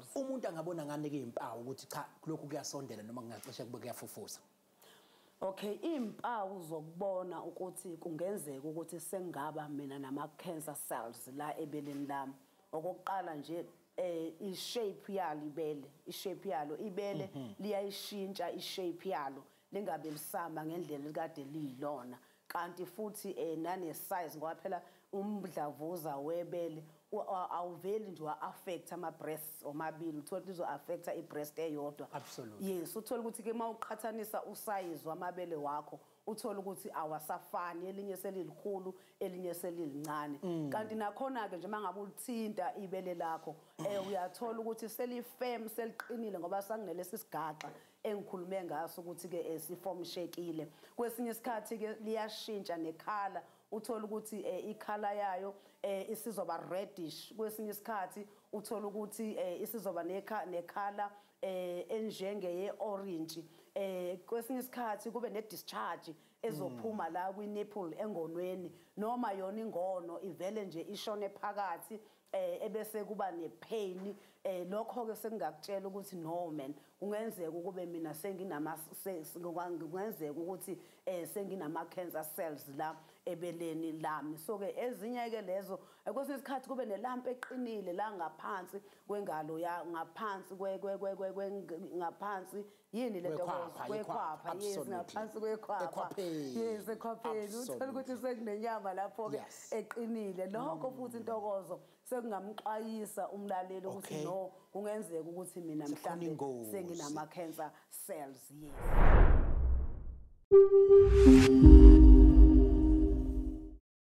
cells. Umuntu angabona ngani ke impawu ukuthi cha lokhu kuyasondela noma kungacishe kube kuyafufusa. Okay, impawu zokubona ukuthi kungenzeka ukuthi sengaba mina nama cancer cells la ebeleni lami. Okokuqala nje i-shape yalo ibele liyayishintsha i-shape yalo lingabe lisamba ngendlela likade liyilona kanti futhi nane size ngoba phela umdlavuza webele awuveli nje wa-affect ama-breasts omabili uthola lizo affecta i-breast eyodwa. Absolutely. Yes, uthola ukuthi ke mawuqhathanisa usize wamabele wakho uthola ukuthi awasafani elinye selilikhulu elinye selilincane kanti nakhona ke nje mangabe ulithinta ibele lakho uyathola ukuthi selifirm seliqinile ngoba sanginelesi sigaxa engikhulume ngaso ukuthi ke sifomshekile kwesinye isikhathi ke liyashintsha nekhala uthola ukuthi ikhala yayo isizoba reddish kwesinye isikhathi uthola ukuthi isizoba nekhala enjenge ye-orange kwesinye isikhathi kube ne-discharge ezophuma la kwi-nipple engonweni noma yona ingono ivele nje ishone phakathi ebese kuba ne-pain lokho ke sengingakutshela ukuthi no man kungenzeka ukube mina kungenzeka ukuthi senginama cancer cells la ebeleni lami so ke ezinye ke lezo kwesinye isikhathi kube nelampu eqinile la ngaphansi kwengalo ya ngaphansi ngaphansi yini le nto kwekhwapha yes ngaphansi kwekhwapha yes ekhwapheni uthola ukuthi sekunenyama lapho ke eqinile lokho futhi intokozo sekungamxwayisa umlaleli ukuthi no kungenzeka ukuthi mina mhlambe senginama cancer cells yes